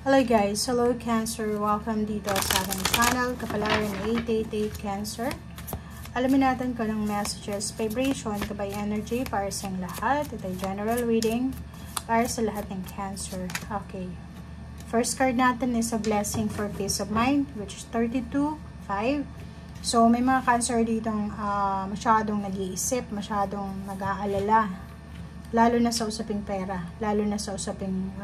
Hello guys, hello Cancer, welcome dito sa ating channel, Kapalaran 888 Cancer. Alamin natin kung anong messages, vibration, kabay energy para sa lahat. Ito ay general reading para sa lahat ng Cancer. Okay, first card natin is a blessing for peace of mind, which is 32-5. So may mga Cancer ditong masyadong nag-iisip, masyadong nag-aalala, lalo na sa usaping pera, lalo na sa usaping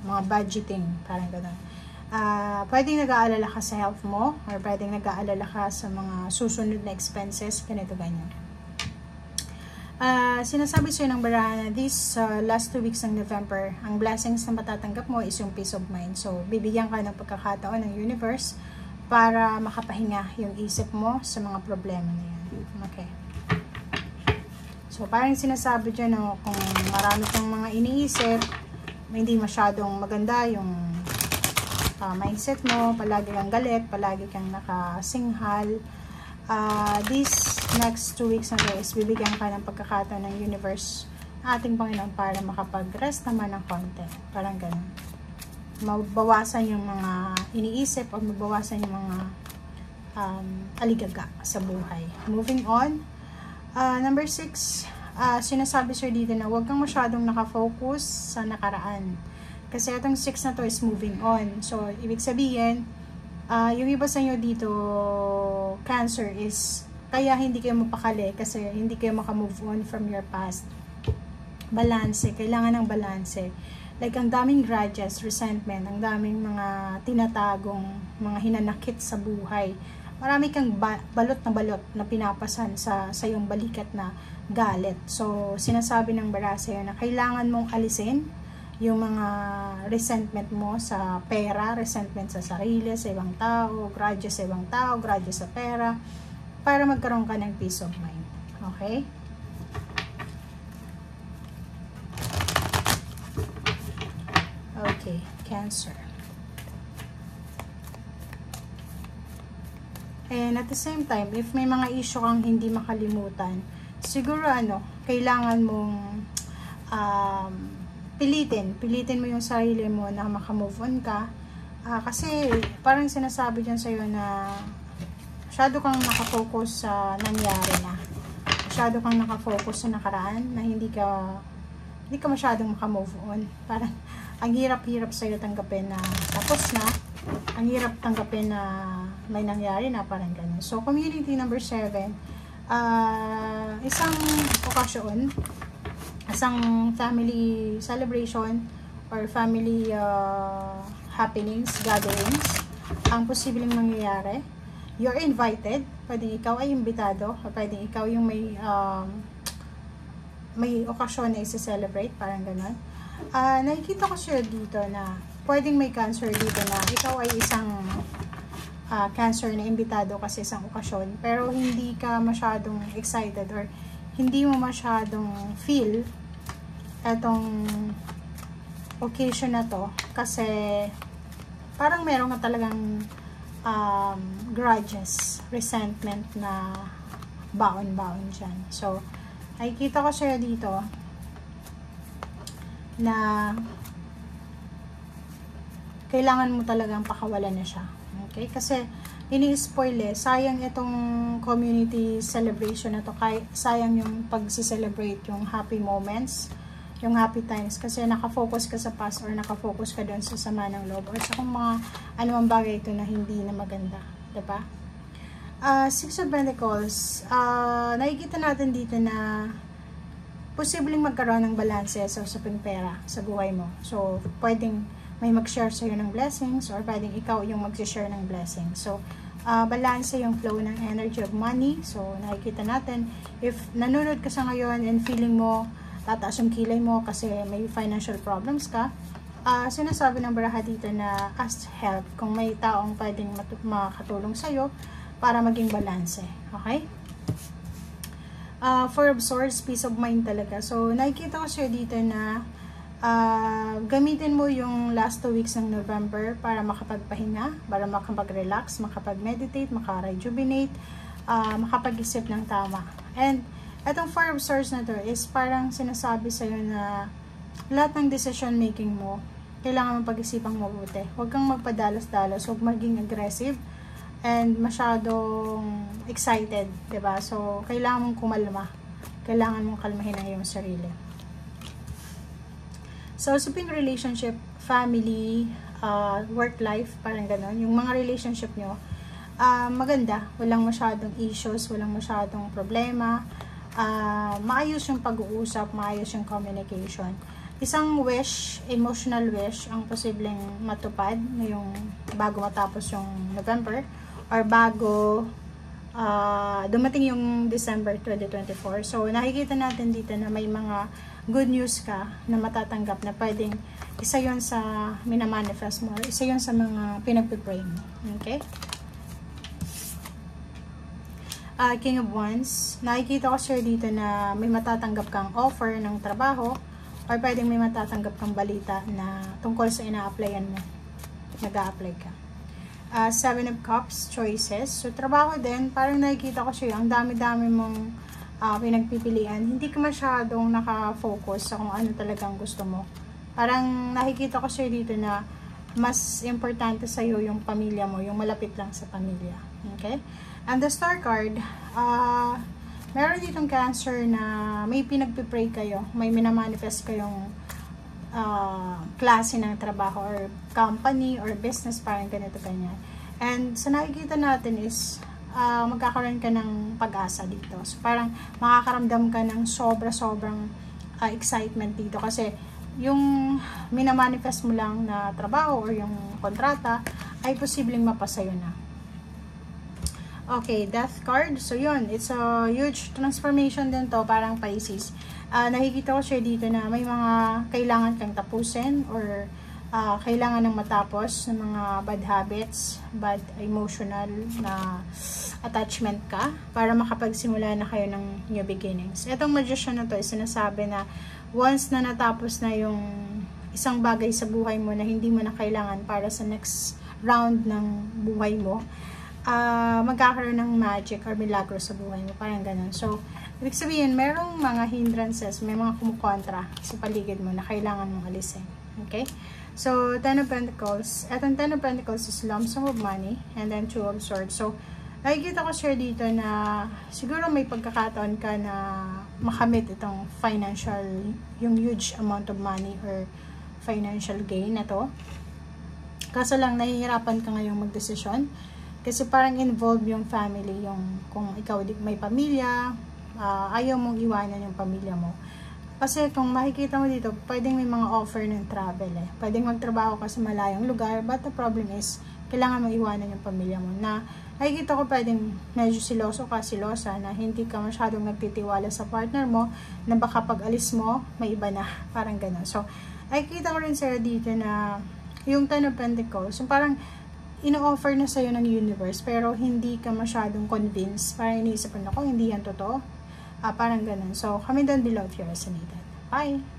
mga budgeting, parang gano'n. Pwedeng nag-aalala ka sa health mo, or pwedeng nag-aalala ka sa mga susunod na expenses, ganito, ganyan. Sinasabi sa'yo ng barahan na this last 2 weeks ng November, ang blessings na matatanggap mo is yung peace of mind. So, bibigyan ka ng pagkakataon ng universe para makapahinga yung isip mo sa mga problema na yan. Okay. So, parang sinasabi dyan, no, kung marami kang mga iniisip, hindi masyadong maganda yung mindset mo, palagi kang galit, palagi kang nakasinghal. This next 2 weeks na guys, bibigyan ka ng pagkakataon ng universe, ating Panginoon, para makapag-rest naman ng konti. Parang ganun. Mabawasan yung mga iniisip o mabawasan yung mga aligaga sa buhay. Moving on. Number 6, sinasabi sir dito na huwag kang masyadong nakafocus sa nakaraan. Kasi itong 6 na to is moving on. So, ibig sabihin, yung iba sa inyo dito, Cancer, is kaya hindi kayo mapakali kasi hindi kayo makamove on from your past. Balanse, kailangan ng balanse. Like, ang daming grudges, resentment, ang daming mga tinatagong, mga hinanakit sa buhay. Marami kang balot na pinapasan sa iyong balikat na galit. So, sinasabi ng bara sa'yo na kailangan mong alisin yung mga resentment mo sa pera, resentment sa sarili, sa ibang tao, grudges sa ibang tao, grudges sa pera, para magkaroon ka ng peace of mind. Okay? Okay, Cancer. And at the same time, if may mga issue kang hindi makalimutan, siguro kailangan mong pilitin mo yung sarili mo na makamove on ka. Kasi parang sinasabi dyan sa'yo na masyado kang nakafocus sa nangyari na. Masyado kang nakafocus sa nakaraan na hindi ka masyadong makamove on. Parang ang hirap-hirap sa'yo tanggapin na tapos na. Ang hirap tanggapin na may nangyari na, parang ganun. So, community number 7, isang okasyon, isang family celebration or family happenings, gatherings, ang posibleng mangyayari. You're invited, pwedeng ikaw ay imbitado, o pwedeng ikaw yung may okasyon na isa-celebrate, parang ganun. Nakikita ko siya dito na pwedeng may Cancer dito na ikaw ay isang Cancer na imbitado kasi isang okasyon, pero hindi ka masyadong excited or hindi mo masyadong feel etong occasion na to kasi parang meron ka talagang grudges, resentment na baon-baon dyan. So, nakikita ko siya dito na kailangan mo talagang pakawalan na siya. Okay? Kasi ini-spoil sayang itong community celebration na to. Sayang yung pag-celebrate yung happy moments, yung happy times. Kasi nakafocus ka sa past or nakafocus ka doon sa sama ng loob or sa kung mga anumang bagay ito na hindi na maganda. Diba? 6 of Pentacles, nakikita natin dito na posibleng magkaroon ng balanse sa usaping pera sa buhay mo. So, pwedeng may mag-share sa'yo ng blessings or pwedeng ikaw yung mag-share ng blessings. So, balanse yung flow ng energy of money. So, nakikita natin, if nanonood ka sa ngayon and feeling mo, tataas yung kilay mo kasi may financial problems ka, sinasabi ng baraha dito na ask help kung may taong pwedeng makatulong sa'yo para maging balanse. Okay? 4 of Swords, peace of mind talaga. So, nakikita ko sa'yo dito na gamitin mo yung last 2 weeks ng November para makapagpahinga, para makapag-relax, makapag-meditate, makarejuvenate, makapag-isip ng tama. And itong 4 of Swords na to is parang sinasabi sa'yo na lahat ng decision making mo kailangan mong pag-isipang mabuti. Huwag kang magpadalos-dalos, huwag maging aggressive, and masyadong excited, 'di ba? So, kailangan mong kumalma. Kailangan mong kalmahin ang iyong sarili. So, usaping relationship, family, work life, parang gano'n. Yung mga relationship nyo, maganda. Walang masyadong issues, walang masyadong problema. Maayos yung pag-uusap, maayos yung communication. Isang wish, emotional wish, ang posibleng matupad ngayong bago matapos yung November or bago dumating yung December 2024. So, nakikita natin dito na may mga good news ka na matatanggap na pwedeng isa yon sa minamanifest mo, isa yon sa mga pinagpipray mo. Okay? King of Wands, nakikita ko sir dito na may matatanggap kang offer ng trabaho or pwedeng may matatanggap kang balita na tungkol sa ina-applyan mo. Nag-a-apply ka. Seven of Cups, choices. So, trabaho din, parang nakikita ko sir, ang dami-dami mong pinagpipilian. Hindi ka masyadong nakafocus sa kung ano talagang gusto mo. Parang nakikita ko sir dito na mas importante sa'yo yung pamilya mo, yung malapit lang sa pamilya. Okay? And the Star card, meron ditong Cancer na may pinagpipray kayo, may minamanifest kayong klase ng trabaho or company or business, parang ganito ganyan. And sa nakikita natin is magkakaroon ka ng pag-asa dito. So parang makakaramdam ka ng sobrang excitement dito kasi yung minamanifest mo lang na trabaho or yung kontrata ay posibleng mapasayo na. Okay, Death card. So, yun. It's a huge transformation din to, parang Pisces. Nakikita ko siya dito na may mga kailangan kang tapusin or kailangan ng matapos ng mga bad habits, bad emotional na attachment ka para makapagsimula na kayo ng new beginnings. Itong Magician na to, sinasabi na once na natapos na yung isang bagay sa buhay mo na hindi mo na kailangan para sa next round ng buhay mo, magkakaroon ng magic or milagro sa buhay mo. Parang ganun. So, ibig sabihin, merong mga hindrances, may mga kumukontra sa paligid mo na kailangan mong alisin. Okay? So, Ten of Pentacles. Etong Ten of Pentacles is lump sum of money and then Two of Swords. So, nakikita ko share dito na siguro may pagkakataon ka na makamit itong financial, yung huge amount of money or financial gain na to. Kaso lang, nahihirapan ka ngayong magdesisyon. Kasi parang involved yung family, yung kung ikaw may pamilya, ayaw mong iwanan yung pamilya mo. Kasi kung makikita mo dito, pwedeng may mga offer ng travel eh. Pwedeng magtrabaho ka sa malayong lugar, but the problem is, kailangan mong iwanan yung pamilya mo. Na nakikita ko pwedeng medyo siloso ka, silosa, na hindi ka masyadong nagtitiwala sa partner mo, na baka pag alis mo, may iba na. Parang gano'n. So, nakikita ko rin sa'yo dito na yung Ten of Pentacles, yung parang ino-offer na sa'yo ng universe, pero hindi ka masyadong convinced. Parang iniisip ko, hindi yan totoo. Parang ganun. So, comment down below if you resonated. Bye!